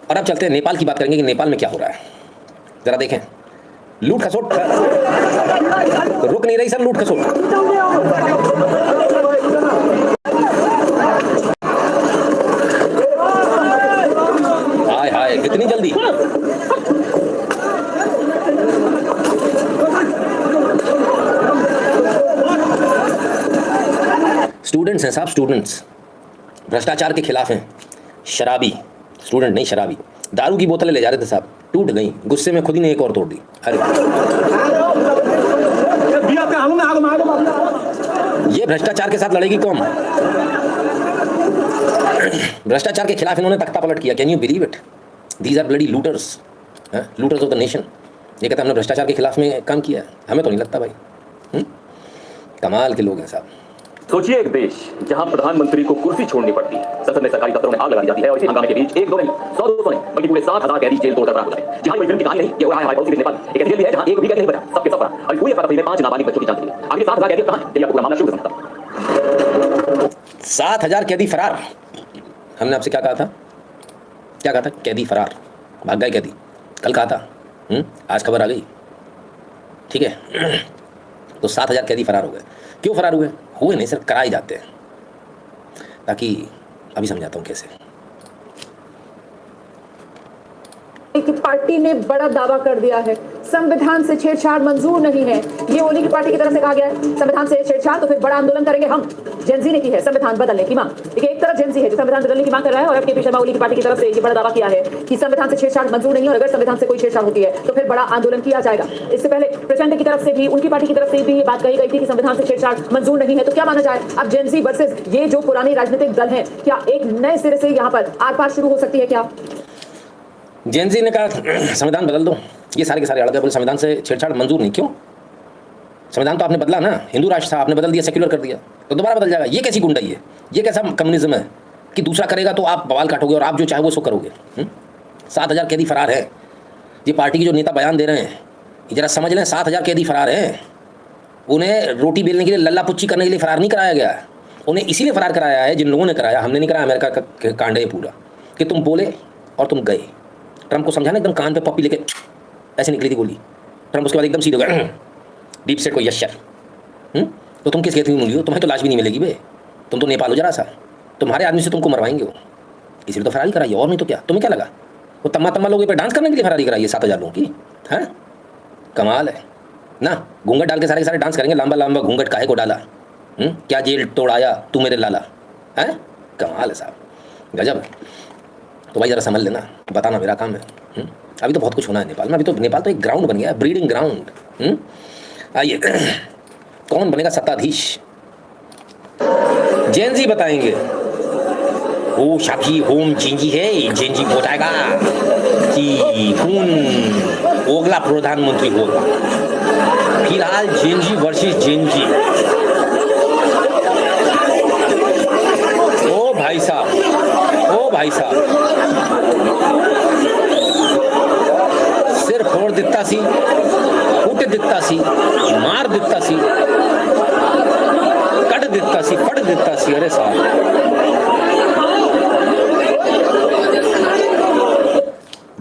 और अब चलते हैं नेपाल की बात करेंगे कि नेपाल में क्या हो रहा है। जरा देखें, लूट खसोट रुक नहीं रही सर, लूट खसोट। हाय हाय, कितनी जल्दी। स्टूडेंट्स हैं साहब, स्टूडेंट्स भ्रष्टाचार के खिलाफ हैं। शराबी, स्टूडेंट नहीं शराबी, दारू की बोतलें ले जा रहे थे साहब, टूट गई, गुस्से में खुद ही ने एक और तोड़ दी। अरे ये भ्रष्टाचार के साथ लड़ेगी कौन? भ्रष्टाचार के खिलाफ इन्होंने तख्ता पलट किया। Can you believe it? These are bloody looters, looters of the nation. ये कहता हमने भ्रष्टाचार के खिलाफ में काम किया, हमें तो नहीं लगता भाई। कमाल के लोग हैं साहब। सोचिए एक देश जहां प्रधानमंत्री को कुर्सी छोड़नी पड़ती है, संसद में सरकारी दफ्तरों में आग लगा दी जाती है और इसी हंगामे के बीच 1-2 नहीं 100-200 नहीं बल्कि पूरे 70,000 कैदी जेल तोड़कर फरार हो जाते हैं। जहां कोई फिल्म की कहानी नहीं, ये हाय हाय पड़ोसी नेपाल एक ऐसी जेल है जहां एक भी कैदी नहीं बचा, सबके सब फरार। और पूरी अफरा-तफरी में 5 नाबालिग बच्चों की जान चली। आगे 7,000 कैदी कहां है, ये आपको पूरा मामला शुरू कर सकता। 7,000 कैदी फरार। हमने आपसे क्या कहा था? क्या कहा था? कैदी फरार, भाग गए कैदी। कल कहा था, आज खबर आ गई। ठीक है, तो 7,000 कैदी फरार हो गए। क्यों फरार हुए? हुए नहीं सर, कराए जाते हैं। ताकि अभी समझाता हूं कैसे। की पार्टी ने बड़ा दावा कर दिया है, संविधान से छेड़छाड़ मंजूर नहीं है। ये उन्हीं की पार्टी की तरफ से कहा गया है, संविधान से छेड़छाड़ तो फिर बड़ा आंदोलन करेंगे हम। जेनजी ने की है संविधान बदलने की मांग। देखिए, एक तरफ जेनजी है जो संविधान बदलने की मांग कर रहा है और अब केपी शर्मा ओली की पार्टी की तरफ से ये बड़ा दावा किया है कि संविधान से छेड़छाड़ मंजूर नहीं है और अगर संविधान से कोई छेड़छाड़ होती है तो फिर बड़ा आंदोलन किया जाएगा। इससे पहले प्रचंड की तरफ से भी, उनकी पार्टी की तरफ से भी ये बात कही गई थी कि संविधान से छेड़छाड़ मंजूर नहीं है। तो क्या माना जाए अब जेनजी वर्सेस ये जो पुराने राजनीतिक दल है, क्या एक नए सिरे से यहाँ पर आर पार शुरू हो सकती है? क्या जेनजी ने कहा संविधान बदल दो, ये सारे के सारे अड़ गए, बोले संविधान से छेड़छाड़ मंजूर नहीं। क्यों? संविधान तो आपने बदला ना, हिंदू राष्ट्र था, आपने बदल दिया, सेक्युलर कर दिया, तो दोबारा बदल जाएगा। ये कैसी गुंडाई है? ये कैसा कम्युनिज्म है कि दूसरा करेगा तो आप बवाल काटोगे और आप जो चाहे वो सो करोगे? 7,000 कैदी फरार है। ये पार्टी के जो नेता बयान दे रहे हैं, जरा समझ लें, 7,000 कैदी फरार हैं। उन्हें रोटी बेलने के लिए, लल्ला पुच्ची करने के लिए फरार नहीं कराया गया, उन्हें इसीलिए फरार कराया है जिन लोगों ने कराया, हमने नहीं कराया। अमेरिका का कांड है पूरा कि तुम बोले और तुम गए। ट्रंप को समझाना, एकदम कान पे पप्पी लेके ऐसे निकली थी गोली। ट्रंप उसके बाद एकदम सीधे हो गया, डीप स्टेट को यशर। तो तुम किस खेती में मूली हो? तुम्हें तो लाश भी नहीं मिलेगी बे, तुम तो नेपाल हो जरा सा, तुम्हारे आदमी से तुमको मरवाएंगे वो, इसलिए तो फरारी कराइए, और नहीं तो क्या। तुम्हें क्या लगा वो तम्मा लोगों पे डांस करने के लिए फरारी कराइए 7,000 लोगों की? है कमाल है ना। घूंघट डाल के सारे डांस करेंगे, लंबा लंबा घूंघट काहे को डाला? क्या जेल तोड़ाया तू मेरे लाला? है कमाल है साहब, गजब है। तो भाई जरा समझ लेना, बताना मेरा काम है। अभी तो बहुत कुछ होना है नेपाल में। अभी तो नेपाल तो एक ग्राउंड बन गया है, ब्रीडिंग ग्राउंड। आइए, कौन बनेगा सत्ताधीश? जेनजी बताएंगे। ओ शाफी होम जेनजी है, जेनजी बताएगा कि कौन अगला प्रधानमंत्री होगा। फिलहाल जेनजी वर्सेस जेनजी। ओ भाई साहब, ओ भाई साहब, सिर फोड़ दिता सी, कूट दिता सी, मार दिता सी, कट दिता सी, फट दिता सी। अरे साहब,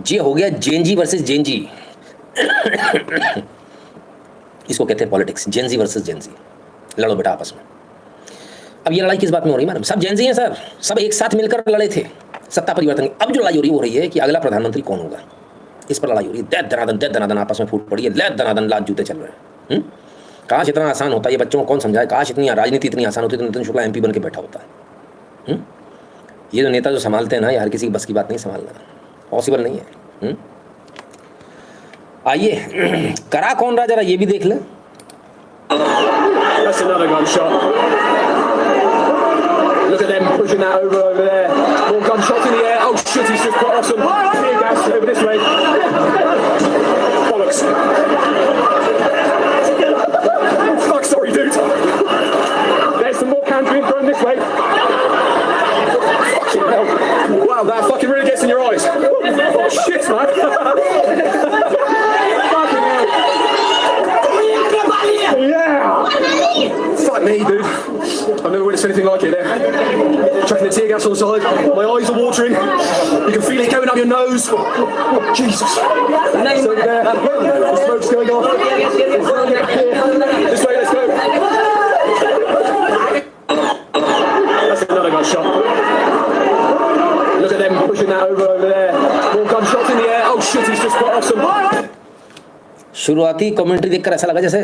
ये हो गया जेनजी वर्सेस जेनजी। इसको कहते हैं पॉलिटिक्स, जेनजी वर्सेस जेनजी। लड़ो बेटा आपस में। अब ये लड़ाई किस बात में हो रही है? मैडम सब जेनजी हैं सर, सब एक साथ मिलकर लड़े थे सत्ता परिवर्तन। अब जो लड़ाई हो रही है कि अगला प्रधानमंत्री कौन होगा, इस पर लड़ाई हो रही है। दे दनादन आपस में फूट पड़ी है, ले दनादन लात जूते चल रहे हैं। काश इतना आसान होता, ये बच्चों को कौन समझाए। काश इतनी राजनीति इतनी आसान होती तो नितिन शुक्ला MP बन के बैठा होता। ये जो नेता जो संभालते हैं ना, ये हर किसी की बस की बात नहीं संभालना, पॉसिबल नहीं है। आइए, करा कौन रहा जरा ये भी देख ले। Look at them pushing that over there. More gunshots in the air. Oh shit, he's just put off some tear gas over this way. Bollocks. Fuck, sorry, dude. There's some more cans being thrown this way. Fucking hell. Wow, that fucking really gets in your eyes. Oh shit, man. Fucking hell. Yeah. Fuck me, dude. I've never witnessed anything like it there. chucking the tear gas on the side. My eyes are watering. You can feel it going up your nose. Jesus. So there. The smoke's going off. This way, let's go. That's another gunshot. Look at them pushing that over there. More gunshots in the air. Oh shit, he's just put off some. शुरुआती commentary देखकर ऐसा लगा जैसे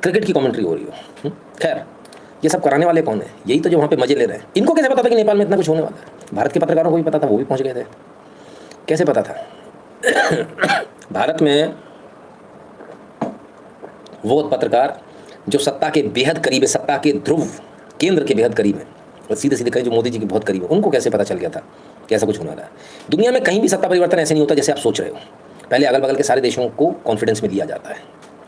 cricket की commentary हो रही हो। खैर, ये सब कराने वाले कौन है? यही तो जो वहाँ पे मजे ले रहे हैं। इनको कैसे पता था कि नेपाल में इतना कुछ होने वाला है? भारत के पत्रकारों को भी पता था, वो भी पहुँच गए थे। कैसे पता था? भारत में वो पत्रकार जो सत्ता के बेहद करीब है, सत्ता के ध्रुव केंद्र के बेहद करीब है, और सीधे सीधे कहें जो मोदी जी के बहुत करीब है, उनको कैसे पता चल गया था कि ऐसा कुछ होने वाला है? दुनिया में कहीं भी सत्ता परिवर्तन ऐसे नहीं होता जैसे आप सोच रहे हो। पहले अगल बगल के सारे देशों को कॉन्फिडेंस में लिया जाता है,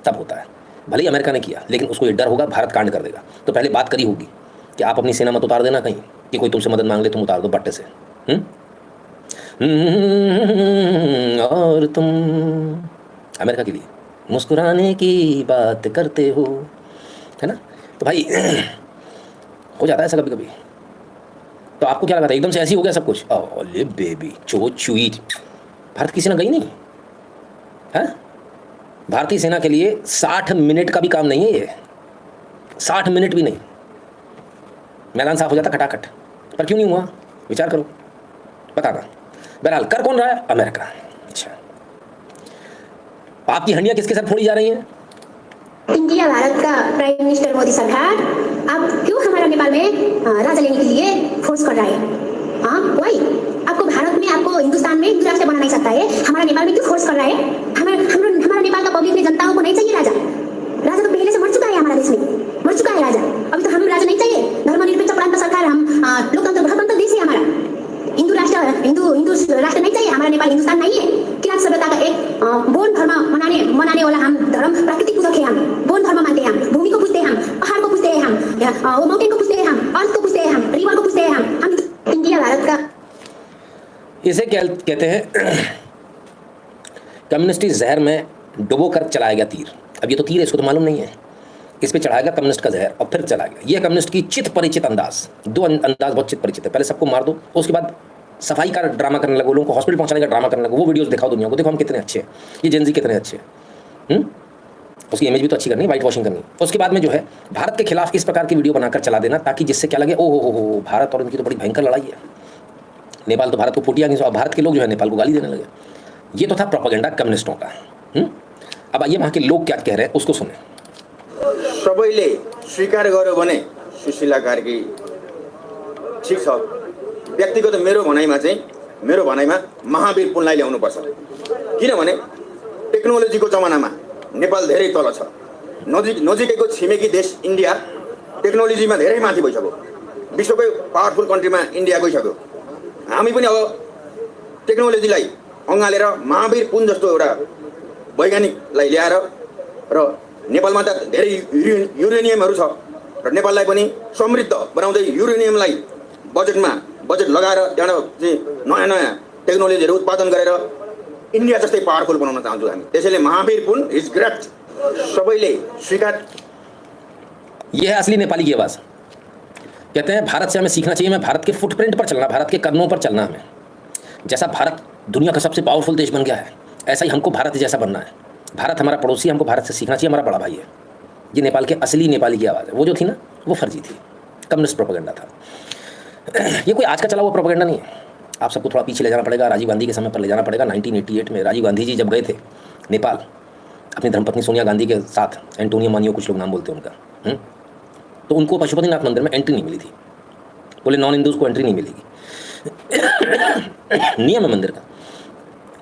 तब होता है। भले ही अमेरिका ने किया, लेकिन उसको ये डर होगा भारत कांड कर देगा, तो पहले बात करी होगी कि आप अपनी सेना मत उतार देना कहीं, कि कोई तुमसे मदद मांग ले तुम उतार दो बट्टे से। और तुम अमेरिका के लिए मुस्कुराने की बात करते हो, है ना? तो भाई हो जाता है ऐसा कभी कभी। तो आपको क्या लगा था एकदम से ऐसे ही हो गया सब कुछ? ओले बेबी चो चुईट, भारत की सेना गई नहीं है? भारतीय सेना के लिए 60 मिनट का भी काम नहीं है ये, 60 मिनट भी नहीं, मैदान साफ हो जाता खटाखट। पर क्यों नहीं हुआ? विचार करो, बताना। बहरहाल कर कौन रहा है? अमेरिका। अच्छा, आपकी हंडियां किसके साथ फोड़ी जा रही हैं? इंडिया भारत का प्राइम मिनिस्टर मोदी सरकार अब क्यों हमारा नेपाल में राजा लेने के लिए फोर्स कर रहा है? हाँ वही, आपको भारत में, आपको हिंदुस्तान में हिंदू राष्ट्र बना नहीं सकता है, हमारा नेपाल में क्यों फोर्स कर रहा है? हमारा नेपाल का पब्लिक ने, जनताओं को नहीं चाहिए राजा। राजा तो पहले से मर चुका है हमारा देश में, मर चुका है राजा। अभी तो हमें राजा नहीं चाहिए। धर्मनिरपेक्ष प्रांत सरकार, हम लोकतंत्र गणतंत्र देश है हमारा। हिंदू राष्ट्र नहीं चाहिए हमारा। नेपाल हिंदुस्तान नहीं है। किरात सभ्यता का एक बौद्ध धर्म मनाने वाला हम धर्म, प्राकृतिक पूजक है हम, बौद्ध धर्म मानते हैं हम, भूमि को पूजते हैं हम, पहाड़ को पूजते हैं हम, वो माउंटेन को पूजते हैं हम, अर्थ को पूजते हैं हम, रिवर को पूजते हैं हम इंडिया भारत का। इसे क्या कहते हैं? कम्युनिस्टी जहर में डुबो कर चलाया गया तीर। अब ये तो तीर है, इसको तो मालूम नहीं है, इस पे चढ़ाएगा कम्युनिस्ट का जहर और फिर चला गया। ये कम्युनिस्ट की चित परिचित अंदाज, दो अंदाज बहुत चित परिचित है। पहले सबको मार दो, उसके बाद सफाई का ड्रामा करने लगो, लोगों को हॉस्पिटल पहुंचाने का ड्रामा करने लगो। वो वीडियोस दिखाओ दुनिया को, देखो हम कितने अच्छे हैं, ये जेनजी कितने अच्छे हैं। उसकी इमेज भी तो अच्छी करनी, वाइट वॉशिंग करनी। उसके बाद में जो है भारत के खिलाफ इस प्रकार की वीडियो बनाकर चला देना, ताकि जिससे क्या लगे, ओ हो भारत और उनकी तो बड़ी भयंकर लड़ाई है, नेपाल तो भारत को फूटिया नहीं। अब भारत के लोग जो है नेपाल को गाली देने लगे। ये तो था प्रोपेगेंडा कम्युनिस्टों का। अब आइए वहाँ के लोग क्या कह रहे हैं उसको सुने। सबैले स्वीकार गर्यो भने सुशीला कार्की ठिक छ, व्यक्तिगत मेरो भनाइमा महावीर पुनलाई ल्याउनुपर्छ। किनभने टेक्नोलोजीको जमानामा नेपाल धेरै तल छ। नजिकैको छिमेकी देश इन्डिया टेक्नोलोजीमा धेरै माथि गइसक्यो, विश्वकै पावरफुल कन्ट्रीमा इन्डिया गइसक्यो। हामी पनि अब टेक्नोलोजीलाई अँगालेर महावीर पुन जस्तो एउटा वैज्ञानिकलाई ल्याएर, र नेपालमा त धेरै युरेनियमहरू छ, र नेपाललाई पनि समृद्ध बनाउँदै युरेनियमलाई बजेट लगाएर त्यहाँबाट चाहिँ नयाँ नयाँ टेक्नोलोजीहरू उत्पादन गरेर इन्डिया जस्तै पावरफुल बनाउन चाहन्छौँ हामी। त्यसैले महावीर पुन इज ग्रेट, सबैले स्वीकार। ये है असली नेपाली की आवाज़। कहते हैं भारत से हमें सीखना चाहिए, हमें भारत के फुटप्रिंट पर चलना, भारत के कदमों पर चलना। हमें जैसा भारत दुनिया का सबसे पावरफुल देश बन गया है, ऐसा ही हमको भारत जैसा बनना है। भारत हमारा पड़ोसी, हमको भारत से सीखना चाहिए, हमारा बड़ा भाई है। ये नेपाल के असली नेपाली की आवाज़ है। वो जो थी ना, वो फर्जी थी, कम्युनिस्ट प्रोपेगेंडा था। ये कोई आज का चला हुआ प्रोपेगेंडा नहीं है। आप सबको थोड़ा पीछे ले जाना पड़ेगा, राजीव गांधी के समय पर ले जाना पड़ेगा। 1988 में राजीव गांधी जी जब गए थे नेपाल अपनी धर्मपत्नी सोनिया गांधी के साथ, एंटोनियो मानियो कुछ लोग नाम बोलते हैं उनका, तो उनको पशुपतिनाथ मंदिर में एंट्री नहीं मिली थी। बोले नॉन हिंदूज को एंट्री नहीं मिलेगी, नियम है मंदिर का।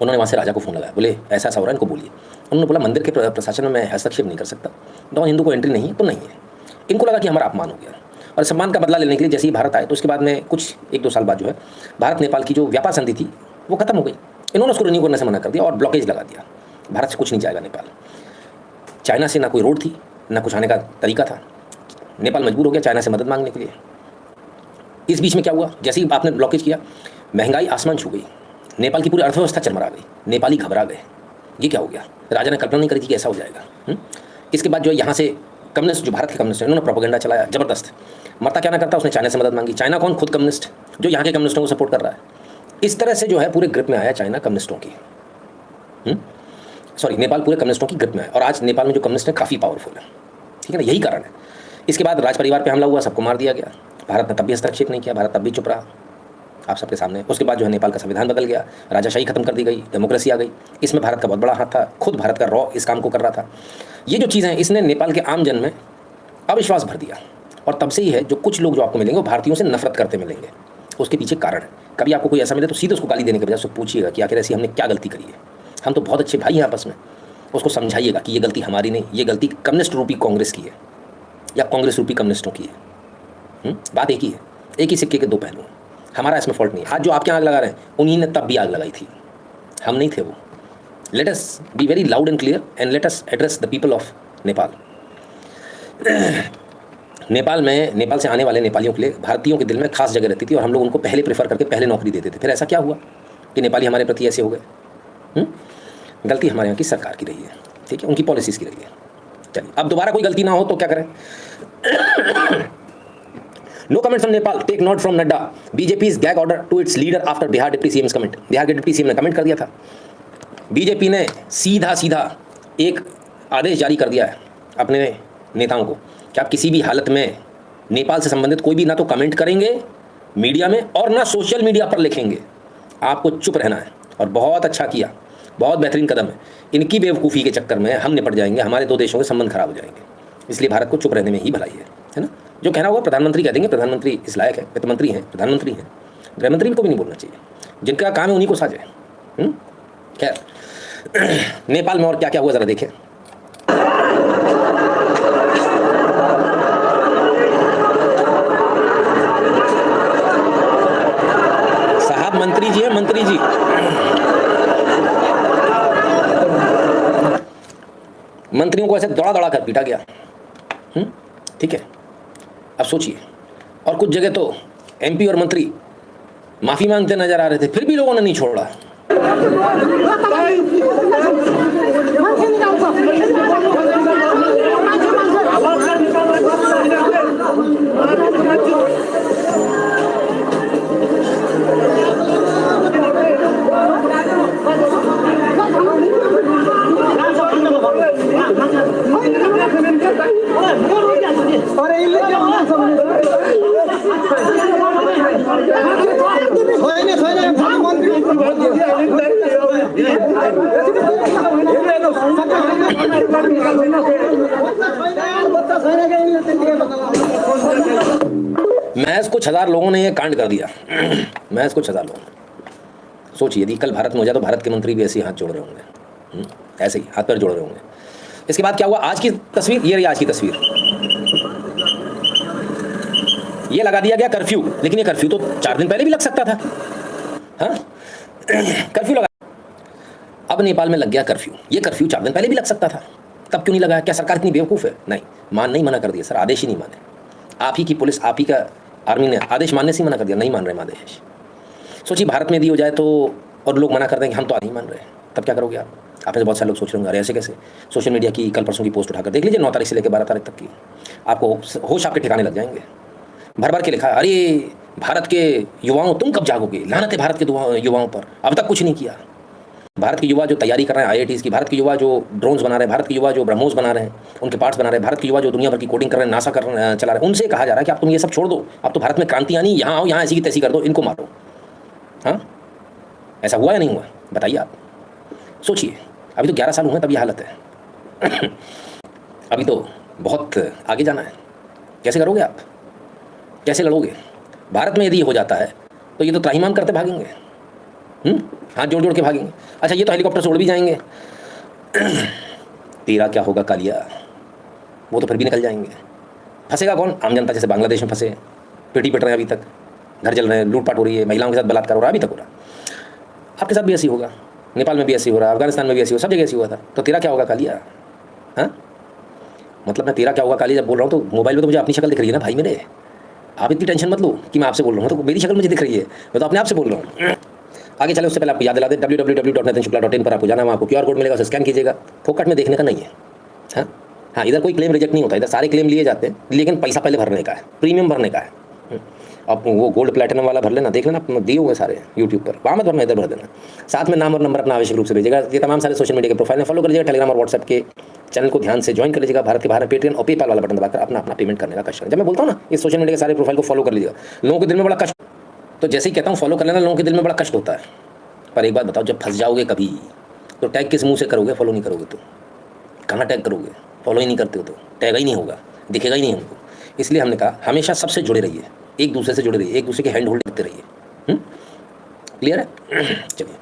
उन्होंने वहाँ से राजा को फ़ोन लगाया, बोले ऐसा ऐसा हो रहा है, इनको बोलिए। उन्होंने बोला मंदिर के प्रशासन में मैं हस्तक्षेप नहीं कर सकता, नॉन हिंदू को एंट्री नहीं है तो नहीं है। इनको लगा कि हमारा अपमान हो गया, और सम्मान का बदला लेने के लिए जैसे ही भारत आए, तो उसके बाद में कुछ 1-2 साल बाद जो है भारत नेपाल की जो व्यापार संधि थी वो खत्म हो गई। इन्होंने उसको रिन्यू करने से मना कर दिया और ब्लॉकेज लगा दिया। भारत से कुछ नहीं जाएगा नेपाल। चाइना से ना कोई रोड थी, ना कुछ आने का तरीका था। नेपाल मजबूर हो गया चाइना से मदद मांगने के लिए। इस बीच में क्या हुआ, जैसे ही आपने ब्लॉकेज किया, महंगाई आसमान छू गई, नेपाल की पूरी अर्थव्यवस्था चरमरा गई, नेपाली घबरा गए। ये क्या हो गया? राजा ने कल्पना नहीं करी थी कि ऐसा हो जाएगा। इसके बाद जो है यहाँ से कम्युनिस्ट, जो भारत के कम्युनिस्ट हैं, उन्होंने प्रोपेगेंडा चलाया ज़बरदस्त। मरता क्या ना करता, उसने चाइना से मदद मांगी। चाइना कौन? खुद कम्युनिस्ट, जो यहाँ के कम्युनिस्टों को सपोर्ट कर रहा है। इस तरह से जो है पूरे ग्रिप में आया चाइना कम्युनिस्टों की, सॉरी नेपाल पूरे कम्युनिस्टों की ग्रिप में है। और आज नेपाल में जो कम्युनिस्ट है काफ़ी पावरफुल है, ठीक है ना, यही कारण है। इसके बाद राज परिवार पे हमला हुआ, सबको मार दिया गया। भारत ने तब भी हस्तक्षेप नहीं किया, भारत तब भी चुप रहा, आप सबके सामने। उसके बाद जो है नेपाल का संविधान बदल गया, राजाशाही खत्म कर दी गई, डेमोक्रेसी आ गई। इसमें भारत का बहुत बड़ा हाथ था, खुद भारत का रॉ इस काम को कर रहा था। ये जो चीज़ें हैं इसने नेपाल के आम जन में अविश्वास भर दिया। और तब से ही है जो कुछ लोग जो आपको मिलेंगे वो भारतीयों से नफरत करते मिलेंगे। उसके पीछे कारण है। कभी आपको कोई ऐसा मिले तो सीधे उसको गाली देने के बजाय उसको पूछिएगा कि आखिर ऐसी हमने क्या गलती करी है। हम तो बहुत अच्छे भाई हैं आपस में। उसको समझाइएगा कि ये गलती हमारी नहीं, ये गलती कम्युनिस्ट रूपी कांग्रेस की है या कांग्रेस रूपी कम्युनिस्टों की है। बात एक ही है, एक ही सिक्के के दो पहलू हैं। हमारा इसमें फॉल्ट नहीं है। आज जो आपके आग लगा रहे हैं उन्हीं ने तब भी आग लगाई थी, हम नहीं थे वो। Let us be very loud and clear and let us address the people of Nepal. Nepal में, नेपाल से आने वाले नेपालियों के लिए भारतीयों के दिल में खास जगह रहती थी और हम लोग उनको पहले प्रेफर करके पहले नौकरी देते थे। फिर ऐसा क्या हुआ कि नेपाली हमारे प्रति ऐसे हो गए? गलती हमारे यहाँ की सरकार की रही है, ठीक है, उनकी पॉलिसीज़ की रही है। चलिए, अब दोबारा कोई गलती ना हो तो क्या करें? No comments on Nepal, take note from Nadda, BJP's gag order to its leader after Bihar deputy CM comment. Bihar के डिप्टी सीएम ने कमेंट कर दिया था। बीजेपी ने सीधा सीधा एक आदेश जारी कर दिया है अपने नेताओं को कि आप किसी भी हालत में नेपाल से संबंधित कोई भी ना तो कमेंट करेंगे मीडिया में और ना सोशल मीडिया पर लिखेंगे, आपको चुप रहना है। और बहुत अच्छा किया, बहुत बेहतरीन कदम है। इनकी बेवकूफ़ी के चक्कर में हम निपट जाएंगे, हमारे दो देशों के संबंध खराब हो जाएंगे। इसलिए भारत को चुप रहने में ही भलाई है ना। जो कहना होगा प्रधानमंत्री कह देंगे, प्रधानमंत्री इस लायक है, वित्त मंत्री हैं, प्रधानमंत्री हैं, गृहमंत्री को भी नहीं बोलना चाहिए। जिनका काम है उन्हीं को साझे। खैर, नेपाल में और क्या क्या हुआ ज़रा देखें। साहब मंत्री जी है, मंत्री जी। मंत्रियों को ऐसे दौड़ा दौड़ा कर पीटा गया, ठीक है। अब सोचिए, और कुछ जगह तो एमपी और मंत्री माफी मांगते नजर आ रहे थे, फिर भी लोगों ने नहीं छोड़ा। महज कुछ हजार लोगों ने ये कांड कर दिया, महज कुछ हजार लोगों। सोचिए, यदि कल भारत में हो जाए तो भारत के मंत्री भी ऐसे ही हाथ जोड़ रहे होंगे, ऐसे ही हाथ पैर जोड़ रहे होंगे। इसके बाद क्या हुआ? आज की तस्वीर ये रही, आज की तस्वीर। ये लगा दिया गया कर्फ्यू, लेकिन ये कर्फ्यू तो 4 दिन पहले भी लग सकता था। हाँ, कर्फ्यू लगा, अब नेपाल में लग गया कर्फ्यू। ये कर्फ्यू 4 दिन पहले भी लग सकता था, तब क्यों नहीं लगाया? क्या सरकार इतनी बेवकूफ़ है? नहीं मना कर दिया सर, आदेश ही नहीं माने। आप ही की पुलिस, आप ही का आर्मी ने आदेश मानने से ही मना कर दिया, नहीं मान रहे आदेश। सोचिए, भारत में यदि हो जाए तो और लोग मना कर देंगे हम तो नहीं मान रहे, तब क्या करोगे आप? आपने बहुत सारे लोग सोच रहे होंगे, अरे ऐसे कैसे? सोशल मीडिया की कल परसों की पोस्ट उठाकर देख लीजिए, 9 तारीख से लेकर 12 तारीख तक की, आपको होश आपके ठिकाने लग जाएंगे। भर भर के लिखा, अरे भारत के युवाओं तुम कब जागोगे, लानत है भारत के युवाओं पर, अब तक कुछ नहीं किया। भारत के युवा जो तैयारी कर रहे हैं IITs की, भारत के युवा जो ड्रोन्स बना रहे हैं, भारत के युवा जो ब्रह्मोस बना रहे हैं, उनके पार्ट्स बना रहे हैं, भारत के युवा जो दुनिया भर की कोडिंग कर रहे हैं, नासा चला रहे हैं, उनसे कहा जा रहा है कि आप तुम ये सब छोड़ दो, अब तो भारत में क्रांति आनी, यहाँ आओ, यहाँ ऐसी की तैसी कर दो, इनको मारो। हाँ, ऐसा हुआ या नहीं हुआ? बताइए आप। सोचिए, अभी तो 11 साल हुए तब ये हालत है। अभी तो बहुत आगे जाना है। कैसे करोगे आप? कैसे लड़ोगे? भारत में यदि हो जाता है तो ये तो त्राहिमाम करते भागेंगे, हाथ जोड़ जोड़ के भागेंगे। अच्छा, ये तो हेलीकॉप्टर से उड़ भी जाएंगे। तेरा क्या होगा कालिया, वो तो फिर भी निकल जाएंगे। फंसेगा कौन? आम जनता। जैसे बांग्लादेश में फंसे, पेटी पिट रहे हैं, अभी तक घर जल रहे हैं, लूटपाट हो रही है, महिलाओं के साथ बलात्कार हो रहा है, अभी तक हो रहा है। आपके साथ भी ऐसी होगा, नेपाल में भी ऐसी हो रहा है, अफगानिस्तान में भी ऐसी हो, सब जगह ऐसी हुआ था। तो तेरा क्या होगा कालिया? हाँ, मतलब मैं तेरा क्या होगा कालिया जब बोल रहा हूँ तो मोबाइल में तो मुझे अपनी शक्ल दिख रही है ना भाई मेरे। आप इतनी टेंशन मत लो कि मैं आपसे बोल रहा हूँ, तो मेरी शक्ल मुझे दिख रही है, मैं तो अपने आप से बोल रहा हूँ। आगे चले उससे पहले आपको याद दिला दें, www.nitinshukla.in पर आपको जाना, वहाँ आपको QR कोड मिलेगा, उसे स्कैन कीजिएगा। फोकट में देखने का नहीं है। हाँ, हाँ, इधर कोई क्लेम रिजेक्ट नहीं होता, इधर सारे क्लेम लिए जाते हैं, लेकिन पैसा पहले भरने का है, प्रीमियम भरने का है। अब वो गोल्ड प्लेटिनम वाला भर लेना, देख लेना, दिए हुए सारे यूट्यूब पर, वहाँ मत भरना, इधर भर देना। साथ में नाम और नंबर अपना आवश्यक रूप से भेजिएगा। ये तमाम सारे सोशल मीडिया के प्रोफाइल में फॉलो कर लीजिएगा, टेलीग्राम और व्हाट्सएप के चैनल को ध्यान से ज्वाइन कर लीजिएगा। भारत के बाहर पेटीएम और पेपाल वाला बटन दबाकर अपना पेमेंट करने का कष्ट करें। जब मैं बोलता हूँ ना, ये सोशल मीडिया के सारे प्रोफाइल को फॉलो कर लीजिएगा। लोगों के दिल में बड़ा कष्ट, तो जैसे ही कहता हूँ फॉलो कर लेना, लोगों के दिल में बड़ा कष्ट होता है। पर एक बात बताओ, जब फंस जाओगे कभी, तो टैग किस मुँह से करोगे? फॉलो नहीं करोगे तो कहाँ टैग करोगे? फॉलो ही नहीं करते हो तो टैग ही नहीं होगा, दिखेगा ही नहीं हमको। इसलिए हमने कहा हमेशा सबसे जुड़े रहिए, एक दूसरे से जुड़े रहिए, एक दूसरे के हैंड होल्ड करते रहिए। क्लियर है? चलिए।